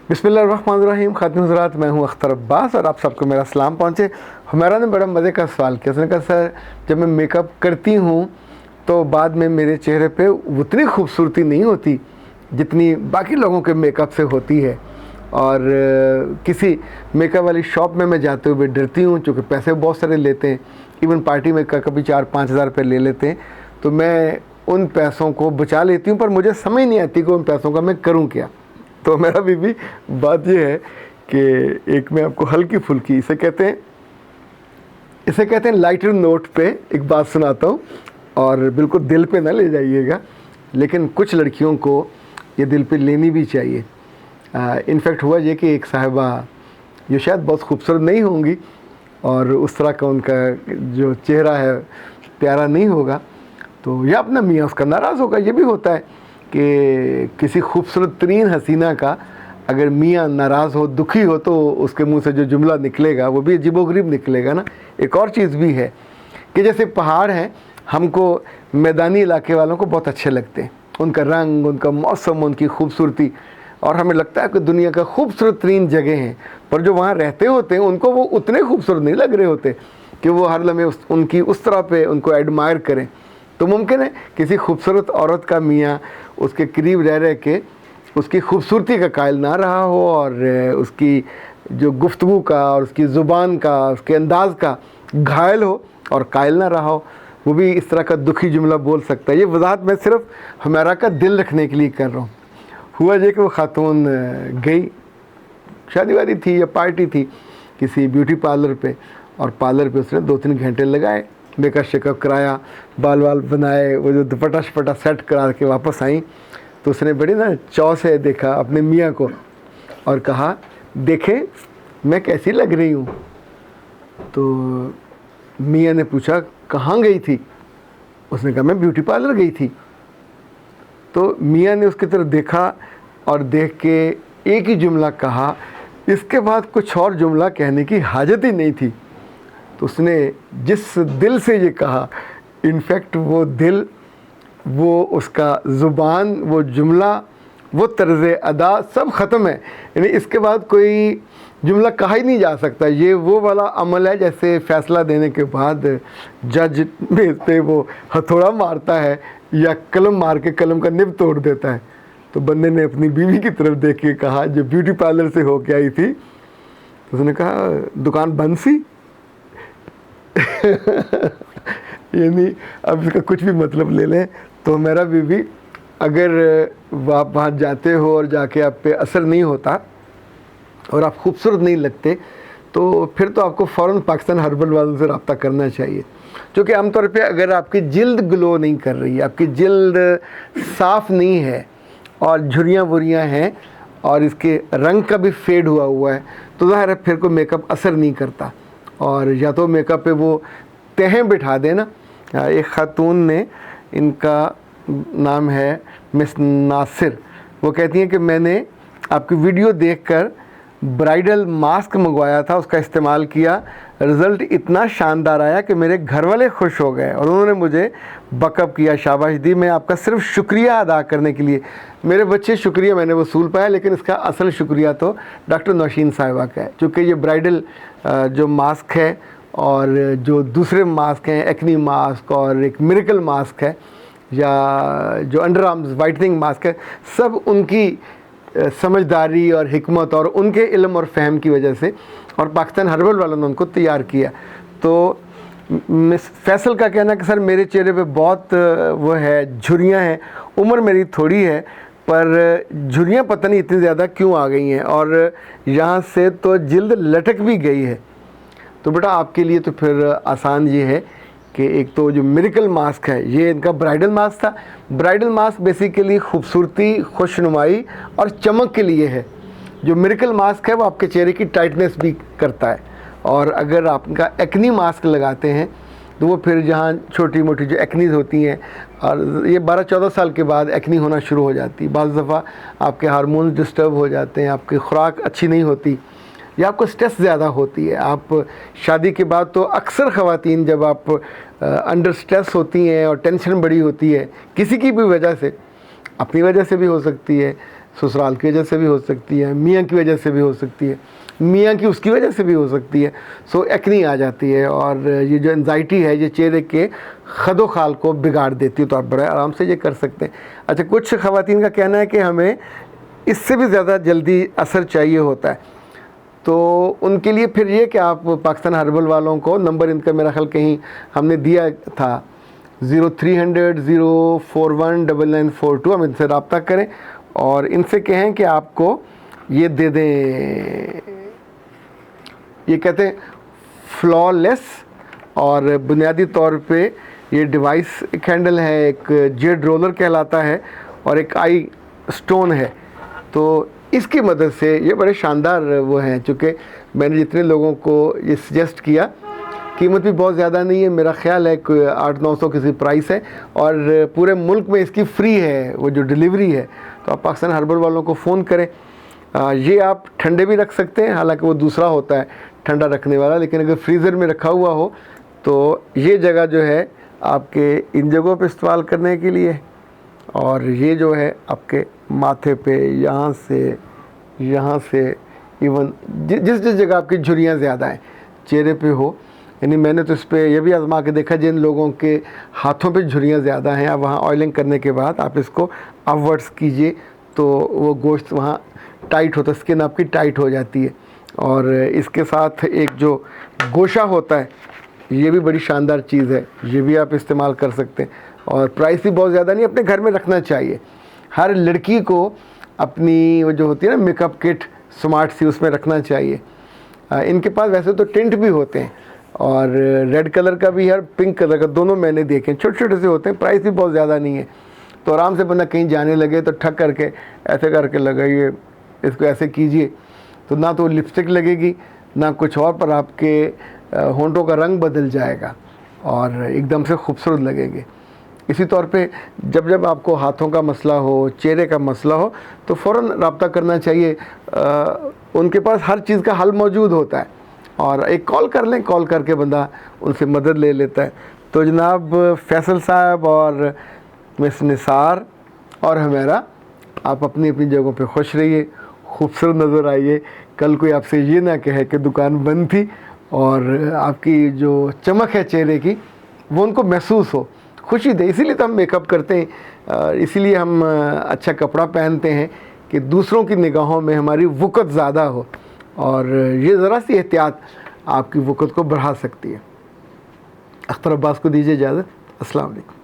बिस्मिल्लाहिर्रहमानिर्रहीम। खातिन हज़रात, मैं हूं अख्तर अब्बास और आप सबको मेरा सलाम पहुंचे। हुमैरा ने बड़ा मज़े का सवाल किया। उसने कहा सर, जब मैं मेकअप करती हूं तो बाद में मेरे चेहरे पे उतनी खूबसूरती नहीं होती जितनी बाकी लोगों के मेकअप से होती है, और किसी मेकअप वाली शॉप में मैं जाते हुए डरती हूँ, चूँकि पैसे बहुत सारे लेते हैं। इवन पार्टी में कभी 4-5 हज़ार रुपये ले लेते हैं, तो मैं उन पैसों को बचा लेती हूँ, पर मुझे समझ नहीं आती कि उन पैसों का मैं करूँ क्या। तो मेरा बीबी बात ये है कि एक मैं आपको हल्की फुल्की इसे कहते हैं लाइटर नोट पे एक बात सुनाता हूँ, और बिल्कुल दिल पे ना ले जाइएगा, लेकिन कुछ लड़कियों को ये दिल पे लेनी भी चाहिए। इनफैक्ट हुआ ये कि एक साहिबा जो शायद बहुत खूबसूरत नहीं होंगी और उस तरह का उनका जो चेहरा है प्यारा नहीं होगा, तो यह अपना मियाँ उसका नाराज़ होगा। ये भी होता है कि किसी खूबसूरत तरीन हसीना का अगर मियाँ नाराज़ हो, दुखी हो, तो उसके मुंह से जो जुमला निकलेगा वो भी अजीबोगरीब निकलेगा ना। एक और चीज़ भी है कि जैसे पहाड़ हैं, हमको मैदानी इलाके वालों को बहुत अच्छे लगते हैं, उनका रंग, उनका मौसम, उनकी खूबसूरती, और हमें लगता है कि दुनिया का खूबसूरत तरीन जगह हैं, पर जो वहाँ रहते होते हैं उनको वो उतने खूबसूरत नहीं लग रहे होते कि वो हर लम्हे उनकी उस तरह पे उनको एडमायर करें। तो मुमकिन है किसी खूबसूरत औरत का मियाँ उसके करीब रह के उसकी खूबसूरती का कायल ना रहा हो, और उसकी जो गुफ्तगू का और उसकी ज़ुबान का, उसके अंदाज़ का घायल हो और कायल ना रहा हो, वो भी इस तरह का दुखी जुमला बोल सकता है। ये वजाहत मैं सिर्फ हमारा का दिल रखने के लिए कर रहा हूँ। हुआ ये कि वो खातून गई, शादी वादी थी या पार्टी थी किसी ब्यूटी पार्लर पे, और पार्लर पे उसने 2-3 घंटे लगाए, मेकअप शेकअप कराया, बाल वाल बनाए, वो जो दुपट्टा शपट्टा सेट करा के वापस आई, तो उसने बड़ी ना चाव से देखा अपने मियाँ को और कहा, देखें मैं कैसी लग रही हूँ। तो मियाँ ने पूछा, कहाँ गई थी? उसने कहा, मैं ब्यूटी पार्लर गई थी। तो मियाँ ने उसकी तरफ देखा और देख के एक ही जुमला कहा, इसके बाद कुछ और जुमला कहने की हाजत ही नहीं थी। तो उसने जिस दिल से ये कहा, इनफैक्ट वो दिल, वो उसका ज़ुबान, वो जुमला, वो तर्ज़ अदा सब ख़त्म है। यानी इसके बाद कोई जुमला कहा ही नहीं जा सकता। ये वो वाला अमल है जैसे फ़ैसला देने के बाद जज मेज़ पे वो हथौड़ा मारता है या कलम मार के कलम का निब तोड़ देता है। तो बंदे ने अपनी बीवी की तरफ देख के कहा, जो ब्यूटी पार्लर से होके आई थी, तो उसने कहा, दुकान बंद सी। यानी अब इसका कुछ भी मतलब ले लें, तो मेरा बीवी, अगर आप वहाँ जाते हो और जाके आप पे असर नहीं होता और आप खूबसूरत नहीं लगते, तो फिर तो आपको फ़ौरन पाकिस्तान हर्बल वालों से रब्ता करना चाहिए। क्योंकि आमतौर पे अगर आपकी जिल्द ग्लो नहीं कर रही है, आपकी जिल्द साफ़ नहीं है और झुर्रियाँ वुरियाँ हैं और इसके रंग का भी फेड हुआ है, तो ज़ाहिर है फिर कोई मेकअप असर नहीं करता। और या तो मेकअप पे वो तहें बिठा देना। एक खातून ने, इनका नाम है मिस नासिर, वो कहती हैं कि मैंने आपकी वीडियो देखकर ब्राइडल मास्क मंगवाया था, उसका इस्तेमाल किया, रिज़ल्ट इतना शानदार आया कि मेरे घर वाले खुश हो गए और उन्होंने मुझे बकअप किया, शाबाश दी। मैं आपका सिर्फ शुक्रिया अदा करने के लिए, मेरे बच्चे शुक्रिया मैंने वसूल पाया, लेकिन इसका असल शुक्रिया तो डॉक्टर नौशीन साहिबा का है, क्योंकि ये ब्राइडल जो मास्क है और जो दूसरे मास्क हैं, एक्नी मास्क और एक मिरेकल मास्क है, या जो अंडर आर्म्स वाइटनिंग मास्क है, सब उनकी समझदारी और हिकमत और उनके इल्म और फ़हम की वजह से, और पाकिस्तान हर्बल वालों ने उनको तैयार किया। तो मिस फैसल का कहना कि सर मेरे चेहरे पे बहुत वो है, झुर्रियाँ हैं, उम्र मेरी थोड़ी है, पर झुर्रियाँ पता नहीं इतनी ज़्यादा क्यों आ गई हैं, और यहाँ से तो जिल्द लटक भी गई है। तो बेटा आपके लिए तो फिर आसान ये है कि एक तो जो मिरेकल मास्क है, ये इनका ब्राइडल मास्क था। ब्राइडल मास्क बेसिकली खूबसूरती, खुशनुमाई और चमक के लिए है। जो मिरेकल मास्क है वो आपके चेहरे की टाइटनेस भी करता है, और अगर आप इनका एक्नी मास्क लगाते हैं तो वो फिर जहाँ छोटी मोटी जो एक्नीज़ होती हैं, और ये 12-14 साल के बाद एक्नी होना शुरू हो जाती है। बाज़ दफ़ा आपके हार्मोन डिस्टर्ब हो जाते हैं, आपकी खुराक अच्छी नहीं होती, या आपको स्ट्रेस ज़्यादा होती है। आप शादी के बाद तो अक्सर ख़वातीन जब आप अंडर स्ट्रेस होती हैं और टेंशन बड़ी होती है किसी की भी वजह से, अपनी वजह से भी हो सकती है, ससुराल की वजह से भी हो सकती है, मियाँ की वजह से भी हो सकती है, मियाँ की उसकी वजह से भी हो सकती है। सो एक्नी आ जाती है और ये जो एंजाइटी है ये चेहरे के खदो खाल को बिगाड़ देती है। तो आप बड़े आराम से ये कर सकते हैं। अच्छा, कुछ ख़वातीन का कहना है कि हमें इससे भी ज़्यादा जल्दी असर चाहिए होता है, तो उनके लिए फिर ये कि आप पाकिस्तान हर्बल वालों को नंबर इनका मेरा ख्याल कहीं हमने दिया था 0300 041 9942, हम इनसे रब्ता करें और इनसे कहें कि आपको ये दे दें, ये कहते हैं फ्लॉलेस, और बुनियादी तौर पे ये डिवाइस एक हैंडल है, एक जेड रोलर कहलाता है और एक आई स्टोन है। तो इसकी मदद से ये बड़े शानदार वो हैं। चूँकि मैंने जितने लोगों को ये सजेस्ट किया, कीमत भी बहुत ज़्यादा नहीं है, मेरा ख्याल है कि 800-900 किसी प्राइस है और पूरे मुल्क में इसकी फ्री है वो जो डिलीवरी है। तो आप पाकिस्तान हर्बल वालों को फ़ोन करें। ये आप ठंडे भी रख सकते हैं, हालांकि वो दूसरा होता है ठंडा रखने वाला, लेकिन अगर फ्रीज़र में रखा हुआ हो तो ये जगह जो है आपके इन जगहों पे इस्तेमाल करने के लिए, और ये जो है आपके माथे पे यहाँ से इवन जिस जगह आपकी झुर्रियाँ ज़्यादा हैं चेहरे पे हो, यानी मैंने तो इस पर यह भी आजमा के देखा, जिन लोगों के हाथों पे झुर्रियाँ ज़्यादा हैं, आप वहाँ ऑयलिंग करने के बाद आप इसको अपवर्ड्स कीजिए तो वो गोश्त वहाँ टाइट होता है, स्किन आपकी टाइट हो जाती है। और इसके साथ एक जो गोशा होता है ये भी बड़ी शानदार चीज़ है, ये भी आप इस्तेमाल कर सकते हैं और प्राइस भी बहुत ज़्यादा नहीं, अपने घर में रखना चाहिए। हर लड़की को अपनी वो जो होती है ना मेकअप किट स्मार्ट सी, उसमें रखना चाहिए। इनके पास वैसे तो टिंट भी होते हैं और रेड कलर का भी है, पिंक कलर का, दोनों मैंने देखे, छोटे छोटे से होते हैं, प्राइस भी बहुत ज़्यादा नहीं है। तो आराम से बंदा कहीं जाने लगे तो ठक करके ऐसे करके लगाइए, इसको ऐसे कीजिए तो ना तो लिपस्टिक लगेगी ना कुछ और, पर आपके होंठों का रंग बदल जाएगा और एकदम से खूबसूरत लगेंगे। इसी तौर पे जब आपको हाथों का मसला हो, चेहरे का मसला हो, तो फ़ौरन रब्ता करना चाहिए। उनके पास हर चीज़ का हल मौजूद होता है और एक कॉल कर लें, कॉल करके बंदा उनसे मदद ले लेता है। तो जनाब फैसल साहब और मिस निसार और हमेरा, आप अपनी अपनी जगहों पे खुश रहिए, खूबसूरत नज़र आइए। कल कोई आपसे ये ना कहे कि दुकान बंद थी, और आपकी जो चमक है चेहरे की वो उनको महसूस हो, खुशी दे। इसीलिए तो हम मेकअप करते हैं, इसीलिए हम अच्छा कपड़ा पहनते हैं कि दूसरों की निगाहों में हमारी वक़्त ज़्यादा हो, और ये ज़रा सी एहतियात आपकी वक़्त को बढ़ा सकती है। अख्तर अब्बास को दीजिए इजाज़त। अस्सलाम वालेकुम।